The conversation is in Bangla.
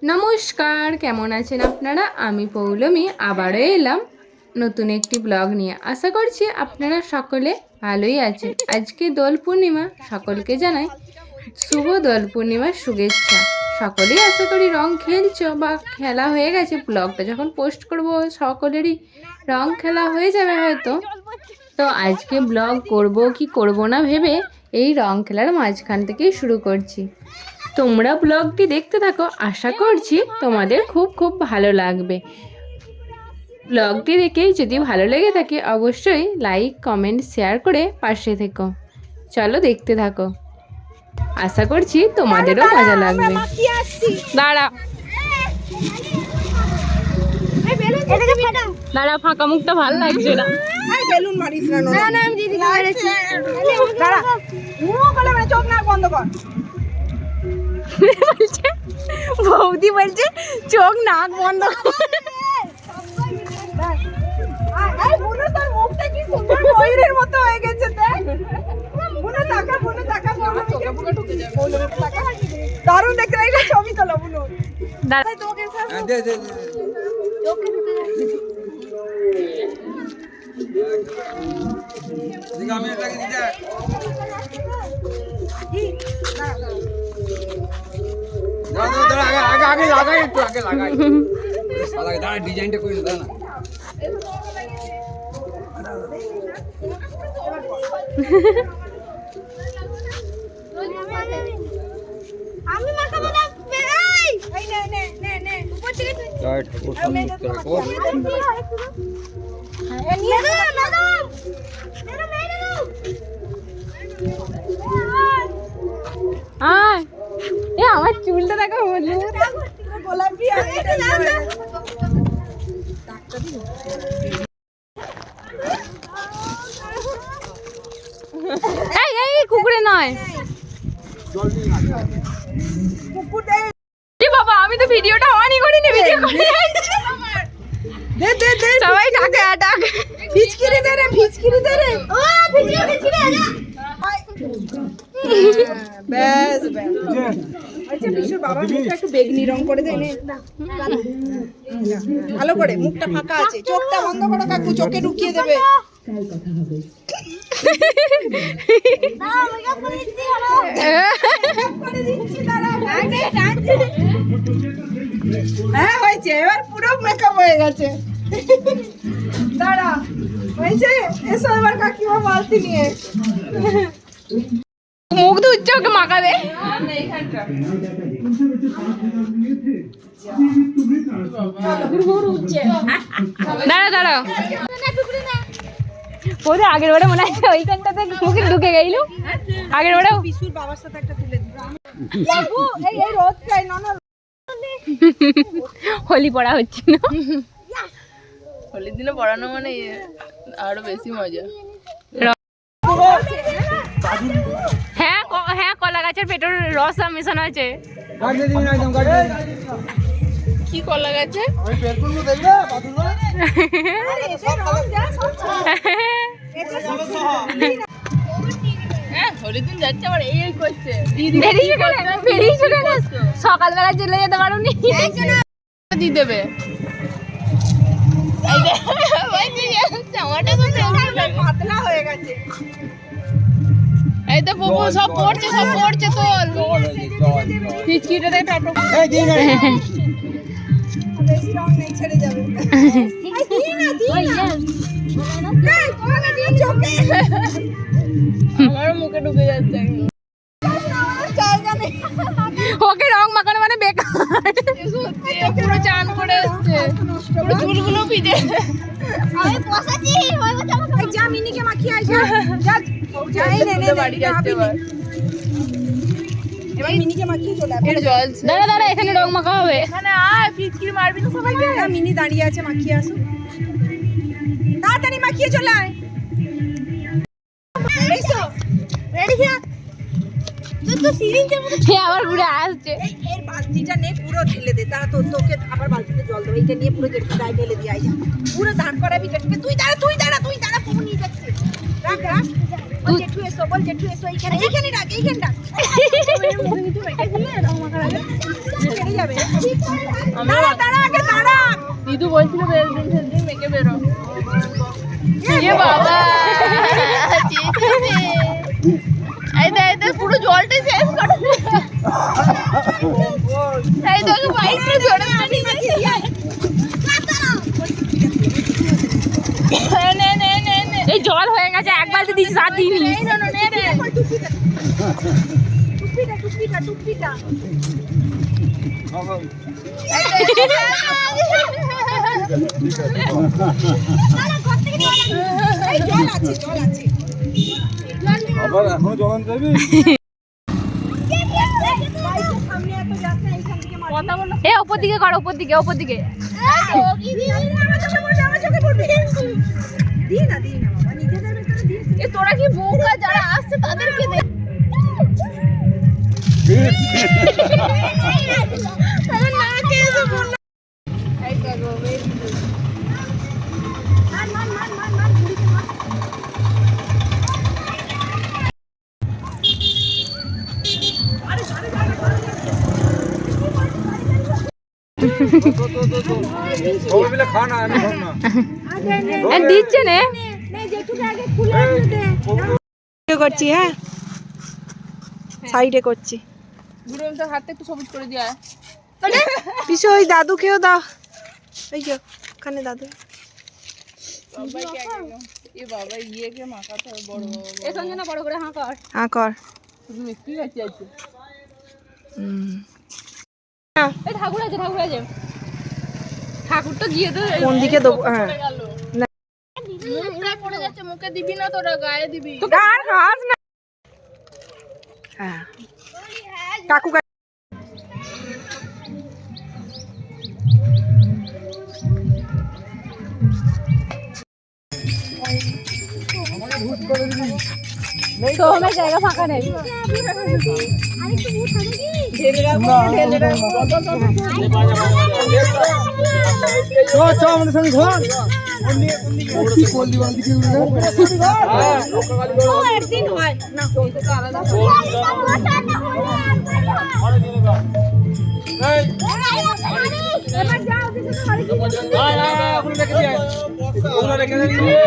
নমস্কার, কেমন আছেন আপনারা? আমি পৌলমী আবারও এলাম নতুন একটি ব্লগ নিয়ে। আশা করছি আপনারা সকলে ভালোই আছেন। আজকে দোল পূর্ণিমা, সকলকে জানাই শুভ দোল পূর্ণিমার শুভেচ্ছা। সকলেই আশা করি রং খেলছো বা খেলা হয়ে গেছে। ব্লগটা যখন পোস্ট করব সকলেরই রং খেলা হয়ে যাবে হয়তো। তো আজকে ব্লগ করব কি করব না ভেবে এই রং খেলার মাঝখান থেকেই শুরু করছি। তোমরা ব্লগটি দেখতে থাকো, আশা করছি তোমাদের খুব খুব ভালো লাগবে। ব্লগটি দেখেই যদি ভালো লেগে থাকে অবশ্যই লাইক কমেন্ট শেয়ার করে পাশে থেকো। চলো দেখতে থাকো, আশা করছি তোমাদেরও মজা লাগবে। দাঁড়া দাঁড়া, ফাঁকা মুখটা ভালো লাগছে না। বেলুন মারিস না। না না আমি দিদিকে মেরেছি। দাঁড়া মুখ করে মানে চোখ নাক বন্ধ কর। বলছে বৌদি, বলছে চোখ নাক বন্ধ কর। এই বুনো তোর মুখটা কি সুন্দর ময়ূরের মতো হয়ে গেছে দেখ। বুনো তাকা আমার চোখে পুরো ঢুকে যাবে। তাকা দারুণ দেখতে লাগছে, ছবি তোলো বুনো। দাঁড়া তোকে দে চোখে ঢুকে যাচ্ছে। দিগা আমি এটাকে দিতে দাঁড়া আগে লাগাই, একটু আগে লাগাই। সালা দাঁড়া, ডিজাইনটা করে দাও না। আমি মাখাবো না। এই নে উপর থেকে জয় ঠাকুর সন্তুষ্ট রাখো। নিয়ে দাও না দাও। আয়, এ আমার চুলটা দেখো বললো গোলাপি আর এটা এই এই কুকুরে নয়। কুকুর দে। এ বাবা, আমি তো ভিডিওটা অনই করিনি, ভিডিও করে দে সবাই ডাকে ডাক। ফিচকিরি দে রে, ফিচকিরি দে রে। ও ফিচকিরি আজা। বেশ আচ্ছা বিশুর বাবার মুখটা একটু বেগনি রং করে দে নে। ভালো করে, মুখটা ফাঁকা আছে, চোখটা বন্ধ করো কাকু, চোখে ঢুকিয়ে দেবে। হ্যাঁ হয়েছে, এবার পুরো মেকআপ হয়ে গেছে। দাঁড়া হয়েছে, এসো এবার কাকিমা বালতি নিয়ে। মুখ ধুচ্ছে, ওকে মাখাবে। দাঁড়া দাঁড়া, ওদের আগের বারে মনে আছে ওইখানটাতে মুখে ঢুকে গেল। আগের বারে বিশুর বাবার সাথে একটা তুলে দিই। এই এই রোদ চাই না না। হোলি পড়া হচ্ছে না। হোলির দিনে পড়ানো মানে আরো বেশি মজা। হ্যাঁ হ্যাঁ, কলা গাছের পেটের রস মেশানো আছে। গাড়ি দিন একদম গাড়ি দিন। কি কলা গাছে? আমি বের করব, দেখবে বাদুড়া। আরে এসে রং যা সব এটা হ্যাঁ হোলির দিন যাচ্ছে আবার এই করছে। বেরিয়েছো কেন? সকালবেলা চলে যেতে পারোনি? দিয়ে দেবে। জামাটা পাতলা হয়ে গেছে। এই তো বাবু সব পড়ছে তোর। ফিচকিটা দেখ টপ। এই দিন বেশি রং নেই, ছেড়ে যাবে। এই কোনা দিয়ে চোখে। আমারও মুখে ঢুকে যাচ্ছে একদম। জায়গা নেই। ওকে রং মাখানো মানে বেকার। সত্যি পুরো চান করে এসছে, পুরো চুলগুলো ভিজে। আমি বসাচ্ছি, ওই যা মিনিকে মাখিয়ে আইসা। যা এই নে বাড়ি যাচ্ছে এবার। এবার মিনিকে মাখিয়ে চলে আয়। এর জল দাঁড়া দাঁড়া, এখানে রং মাখা হবে। মানে আয় ফিচকিরি মারবি না সবাইকে। মিনি দাঁড়িয়ে আছে, মাখিয়ে আসো। তাড়াতাড়ি মাখিয়ে চলে আয়। রেডি থাক। তো সিরিঞ্জের মতো সে আবার ঘুরে আসছে। এই বালতিটা নে, পুরো ঢেলে দে। তারা তোকে আবার বালতিতে জল দেবে। এইটা নিয়ে পুরো জেঠু গায়ে ঢেলে দিয়ে আয়। পুরো দাঁড় করাবি জেঠুকে। তুই দাঁড়া পুরো নিয়ে যাচ্ছে। রাখ বল জেঠু এসো এইখানে রাখ। বেরিয়ে যাবে। দাঁড়া দাঁড়া আগে দাঁড়া। দিদু বলছিল বেলদিন ফেলদিন মেখে বেরো। এ বাবা এই দেখ পুরো জলটা শেষ করে এই তোকে বাইরে জোরে মারি নে নে নে নে এই জল হয়ে গেছে এক বালতি দিছিস আর দিইনি নে নে টুপিটা এই জল আছে আবার এখনো জল যাবি সামনে এত যাচ্ছে এইখান থেকে মার। কথা বলো এ ওপর দিকে কর, ওপর দিকে, ওপর দিকে। আমার চোখে পড়বে দিয়ে না বাবা নিজেদের ভেতরে দিয়ে এ তোরা কি বোকা যারা আসছে তাদেরকে দে আমার না কে এসে বল এই দেখো মার ঘুরিতে মার। সবাই মিলে খা না, আমি খাব না। দিচ্ছে নে। করছি হ্যাঁ সাইডে করছি। বুড়ো তো হাতে একটু সবুজ করে দিয়া পিছু ওই দাদুকেও দাও, এই যে ওখানে দাদু। সবাইকে এ বাবা ইয়েকে মাখাতে হবে বড় বাবা এ সঞ্জনা বড় করে হাঁ কর হ্যাঁ কর। তুমি কি আছে আছে এই ঠাকুর আছে, ঠাকুর আছে। ঠাকুর তো গিয়ে তো কোন দিকে দেবো? হ্যাঁ মুখে পড়ে যাচ্ছে, মুখে দিবি না তোরা গায়ে দিবি আর খাস না। হ্যাঁ কাকু সোমের জায়গা ফাঁকা নেই। চ আমাদের সঙ্গে ঘর কি করলি বালতি কি একদিন হয় না এবার যাও কিছু এখন রেখে দিয়ে